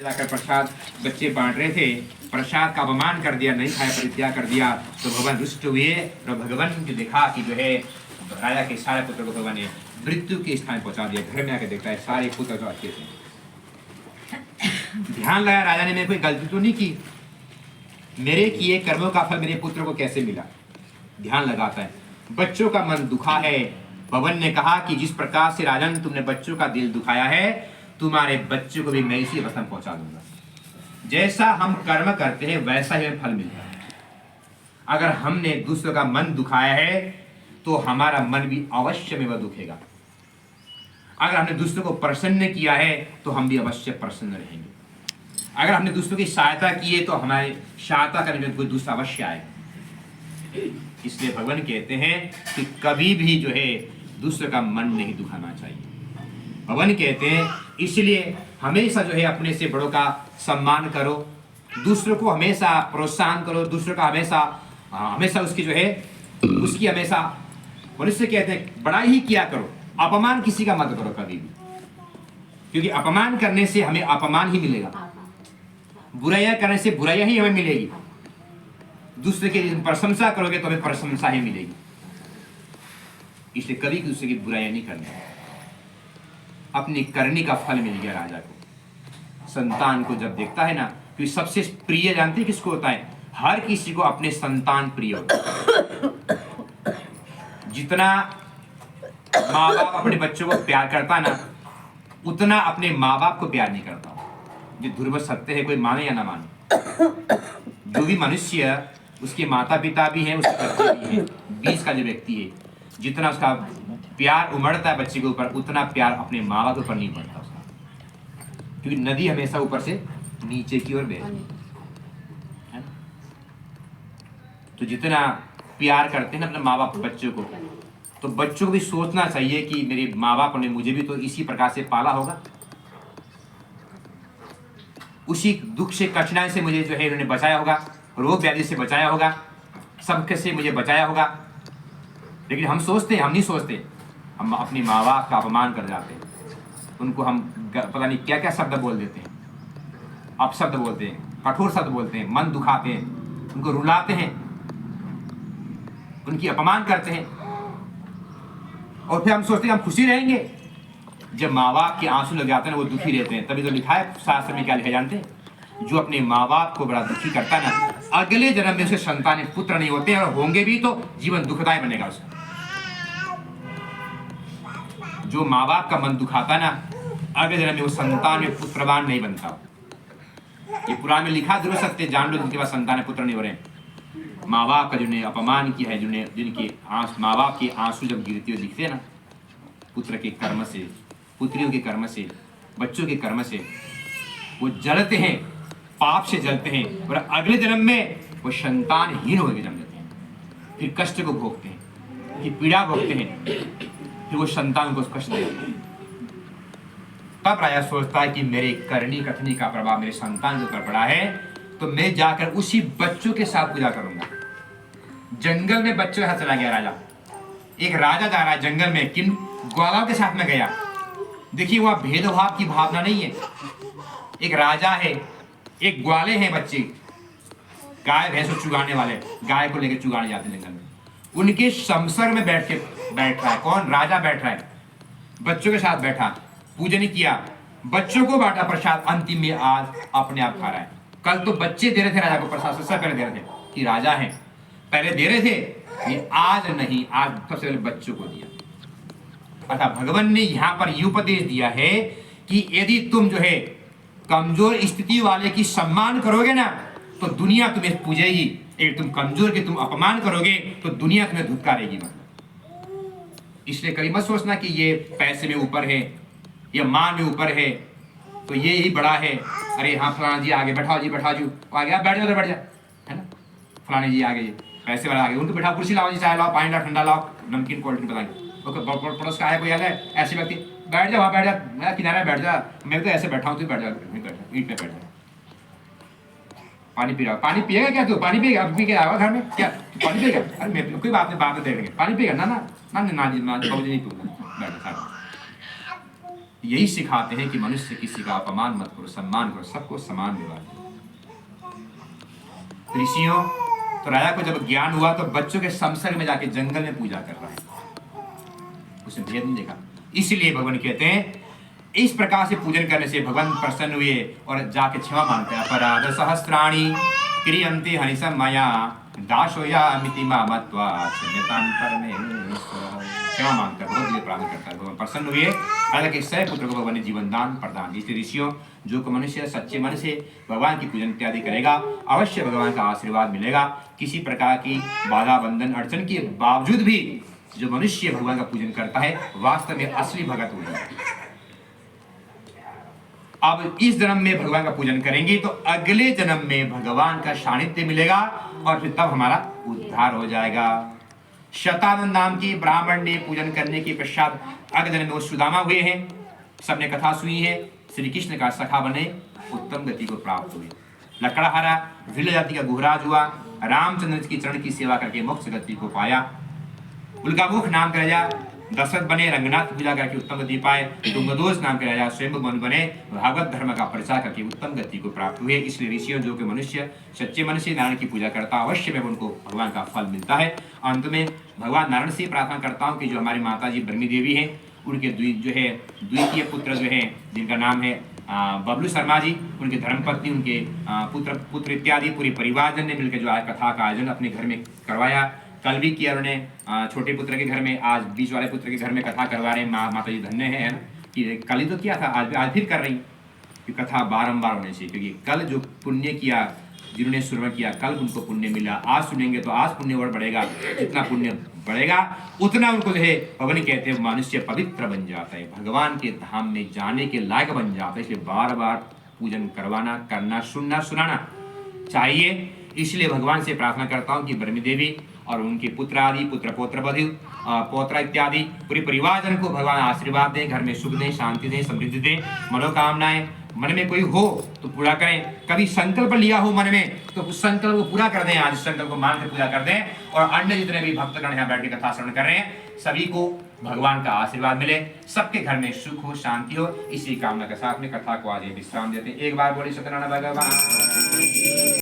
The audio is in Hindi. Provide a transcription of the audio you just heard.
जाकर प्रसाद बच्चे बांट रहे थे, प्रसाद का अपमान कर दिया, नहीं खाया, परित्याग कर दिया, तो भगवान रुष्ट हुए और भगवान ने देखा कि जो है राजा के सारे पुत्र को भगवान ने मृत्यु के स्थान पहुंचा दिया। घर में आकर देखता है सारे पुत्र तो अच्छे थे। ध्यान लगा राजा ने मेरे कोई गलती तो नहीं की, मेरे किए कर्मों का फल मेरे पुत्र को कैसे मिला। ध्यान लगाता है, बच्चों का मन दुखा है। पवन ने कहा कि जिस प्रकार से राजन तुमने बच्चों का दिल दुखाया है, तुम्हारे बच्चों को भी मैं इसी अवस्था में पहुंचा दूंगा। जैसा हम कर्म करते हैं वैसा ही हमें फल मिलता है। अगर हमने दूसरों का मन दुखाया है तो हमारा मन भी अवश्य में वह दुखेगा। अगर हमने दूसरों को प्रसन्न किया है तो हम भी अवश्य प्रसन्न रहेंगे। अगर हमने दूसरों की सहायता की है तो हमारे सहायता करने में कोई दूसरा अवश्य आएगा। इसलिए भगवान कहते हैं कि कभी भी जो है दूसरे का मन नहीं दुखाना चाहिए। भगवान कहते हैं इसलिए हमेशा जो है अपने से बड़ों का सम्मान करो, दूसरों को हमेशा प्रोत्साहन करो, दूसरों का हमेशा उसकी जो है उसकी हमेशा मनुष्य कहते हैं बड़ाई ही किया करो, अपमान किसी का मत करो कभी भी, क्योंकि अपमान करने से हमें अपमान ही मिलेगा, बुराइयां करने से बुराइयां ही हमें मिलेगी। दूसरे की प्रशंसा करोगे तो हमें प्रशंसा ही मिलेगी। इसलिए कभी दूसरे की बुराइयां नहीं करनी। अपनी करनी का फल मिल गया राजा को। संतान को जब देखता है ना, तो सबसे प्रिय जानते हैं किसको होता है? हर किसी को अपने संतान प्रिय होता है। जितना माँ बाप अपने बच्चों को प्यार करता ना, उतना अपने माँ बाप को प्यार नहीं करता। ये ध्रुव सत्य है, कोई माने या ना माने। जो भी मनुष्य, उसके माता पिता भी हैं, उसके बच्चे भी हैं, बीच का जो व्यक्ति है, जितना उसका प्यार उमड़ता है बच्चे के ऊपर, उतना प्यार अपने माँ बाप के ऊपर नहीं उमड़ता उसका, क्योंकि नदी हमेशा ऊपर से नीचे की ओर बहती है। तो जितना प्यार करते हैं ना अपने माँ बाप बच्चों को, तो बच्चों को भी सोचना चाहिए कि मेरे माँ बाप ने मुझे भी तो इसी प्रकार से पाला होगा, उसी दुख से कठिनाई से मुझे जो है उन्होंने बचाया होगा, रोग व्याधि से बचाया होगा, सबके से मुझे बचाया होगा। लेकिन हम सोचते हैं, हम नहीं सोचते, हम अपनी माँ बाप का अपमान कर जाते हैं। उनको हम पता नहीं क्या क्या शब्द बोल देते हैं, अपशब्द बोलते हैं, कठोर शब्द बोलते हैं, मन दुखाते हैं, उनको रुलाते हैं, उनकी अपमान करते हैं, और फिर हम सोचते हैं हम खुशी रहेंगे। जब माँ बाप के आंसू लग जाते हैं ना, वो दुखी रहते हैं। तभी तो लिखा है शास्त्र में, क्या लिखा जानते हैं? जो अपने माँ बाप को बड़ा दुखी करता है ना, अगले जन्म में उसके संतान पुत्र नहीं होते, और होंगे भी तो जीवन दुखदायी बनेगा उसका। जो माँ बाप का मन दुखाता ना, अगले जन्म में वो संतान में पुत्रवान नहीं बनता। ये पुराण में लिखा जरूर सत्य, जान लो, जिनके पास संतान पुत्र नहीं हो रहे, माँ बाप का जिन्हें अपमान किया है, जिनके माँ बाप के आंसू जब गिरते हुए दिखते हैं ना, पुत्र के कर्म से, पुत्रियों के कर्म से, बच्चों के कर्म से, वो जलते हैं, पाप से जलते हैं, और अगले जन्म में वो संतानहीन होकर जन्म लेते हैं। फिर कष्ट को भोगते हैं, फिर पीड़ा भोगते हैं, फिर वो संतान को कष्ट देते हैं। तब राजा सोचता है कि मेरे करनी कथनी का प्रभाव मेरे संतान के ऊपर पड़ा है, तो मैं जाकर उसी बच्चों के साथ पूजा करूंगा। जंगल में बच्चों के साथ चला गया राजा। एक राजा जा रहा है जंगल में, किन ग्वालों के साथ में गया। देखिए वहां भेदभाव की भावना नहीं है। एक राजा है, एक ग्वाले हैं बच्चे, गाय भैंस को चुगाने वाले, गाय को लेकर चुगाने जाते हैं जंगल में। उनके समसर में बैठ रहा है कौन? राजा बैठ रहा है, बच्चों के साथ बैठा, पूजन किया, बच्चों को बांटा प्रसाद, अंतिम में आज अपने आप खा रहा है। कल तो बच्चे दे रहे थे राजा को प्रसाद, सबसे पहले दे रहे थे कि राजा है, पहले दे रहे थे, ये आज नहीं, आज सबसे पहले बच्चों को दिया। अर्थात भगवान ने यहाँ पर ये उपदेश दिया है कि यदि तुम जो है कमजोर स्थिति वाले की सम्मान करोगे ना, तो दुनिया तुम्हें पूजेगी। एक तुम कमजोर के तुम अपमान करोगे तो दुनिया तुम्हें धुतकारेगी। मतलब इसलिए कभी मत सोचना कि ये पैसे में ऊपर है या मान में ऊपर है तो ये ही बड़ा है। अरे हाँ फलाना जी आगे, बैठाओ जी, बैठाओ जी, आगे आप बैठ जाओ, बैठ जाओ, है ना, फलाने जी आगे, पैसे वाला आगे, उनको बैठाओ, कुर्सी लाओ जी, चाय लाओ, पानी लाओ, ठंडा लाओ, नमकीन कोल्ड ड्रिंक बताएंगे। ओके, पड़ोस का है कोई है ऐसे व्यक्ति, बैठ जाओ, वहाँ बैठ जा, मैं किनारे बैठ जा, मैं तो ऐसे बैठा हूँ, तू बैठ जा, ईंट पे बैठ जा। पानी पी रहा, पानी पिएगा क्या तू? पानी पिएगा? अभी क्या आएगा घर में क्या? पानी पिएगा? अरे मैं कोई बात नहीं, बाद में देखेंगे। पानी पिएगा? ना ना ना ना जी, ना बाबू जी नहीं पीऊंगा, बैठ जा। यही सिखाते हैं कि मनुष्य किसी का अपमान मत करो, सम्मान करो, सबको समान व्यवहार करो। ऋषियों, तो राजा को जब ज्ञान हुआ तो बच्चों के संसर्ग में जाके जंगल में पूजा कर रहा है, उसने भेद नहीं देखा। इसलिए भगवान कहते हैं इस प्रकार से पूजन करने से भगवान प्रसन्न हुए और जाके क्षमा मांगते हैं। अपराध सहस्राणि क्रियन्ते हनिसं मया दासोयामिति मामत्वा क्षम्यतां परमेश्वरः। क्षमा मांगता है, बहुत दिव्य प्रार्थना करता है। भगवान प्रसन्न हुए, राजा के 100 पुत्र को भगवान ने जीवन दान प्रदान। इसलिए ऋषियों, जो मनुष्य सच्चे मन से भगवान की पूजन इत्यादि करेगा, अवश्य भगवान का आशीर्वाद मिलेगा। किसी प्रकार की बाधा बंधन अड़चन के बावजूद भी जो मनुष्य भगवान का पूजन करता है, वास्तव में असली भगत हो जाता है। अब इस जन्म में भगवान का पूजन करेंगे तो अगले जन्म में भगवान का सानिध्य मिलेगा और फिर तब हमारा उद्धार हो जाएगा। शतानंद नाम के ब्राह्मण ने पूजन करने के पश्चात अगले जन्म में वो सुदामा हुए हैं। सबने कथा सुनी है, श्री कृष्ण का सखा बने, उत्तम गति को प्राप्त हुए। लकड़हारा भिल्ल जाति का गुहराज हुआ, रामचंद्र की चरण की सेवा करके मोक्ष गति को पाया। उल्कामुख नाम का राजा दशरथ बने, रंगनाथ पूजा करके उत्तम गति पाए। तुंगदोष नाम के राजा स्वयं बने, भागवत धर्म का प्रचार करके उत्तम गति को प्राप्त हुए। इसलिए ऋषियों, जो कि मनुष्य सच्चे मन से नारायण की पूजा करता, अवश्य में उनको भगवान का फल मिलता है। अंत में भगवान नारायण से प्रार्थना करता हूँ कि जो हमारी माता जी ब्रह्मी देवी हैं, उनके द्वितीय पुत्र जो है, जिनका नाम है बबलू शर्मा जी, उनके धर्मपत्नी, उनके पुत्र इत्यादि पूरे परिवारजन ने मिलकर जो आज कथा का आयोजन अपने घर में करवाया। कल भी किया उन्होंने छोटे पुत्र के घर में, आज बीच वाले पुत्र के घर में कथा करवा रहे हैं। माता जी धन्य है ना, कि कल ही तो किया था, आज फिर कर रही कि कथा बारंबार होनी चाहिए, क्योंकि कल जो पुण्य किया, जिन्होंने श्रवण किया, कल उनको पुण्य मिला। आज सुनेंगे तो आज पुण्य और बढ़ेगा, जितना पुण्य बढ़ेगा उतना उनको जो है भगवान कहते हैं मनुष्य पवित्र बन जाता है, भगवान के धाम में जाने के लायक बन जाता है। इसलिए बार बार पूजन करवाना, करना, सुनना, सुनाना चाहिए। इसलिए भगवान से प्रार्थना करता हूँ कि ब्रह्मी देवी और उनके पुत्र आदि, पुत्र पौत्र बधु पौत्र इत्यादि पूरे परिवारजन को भगवान आशीर्वाद दें, घर में सुख दें, शांति दें, समृद्धि दें। मनोकामनाएं मन में कोई हो तो पूरा करें। कभी संकल्प लिया हो मन में तो उस संकल्प को पूरा कर दें। आज संकल्प को मान के पूजा कर दें। और अन्य जितने भी भक्तगण यहाँ बैठ के कथा श्रवण कर रहे हैं, सभी को भगवान का आशीर्वाद मिले, सबके घर में सुख हो, शांति हो। इसी कामना के साथ में कथा को आज विश्राम देते हैं। एक बार बोले सत्यनारायण भगवान।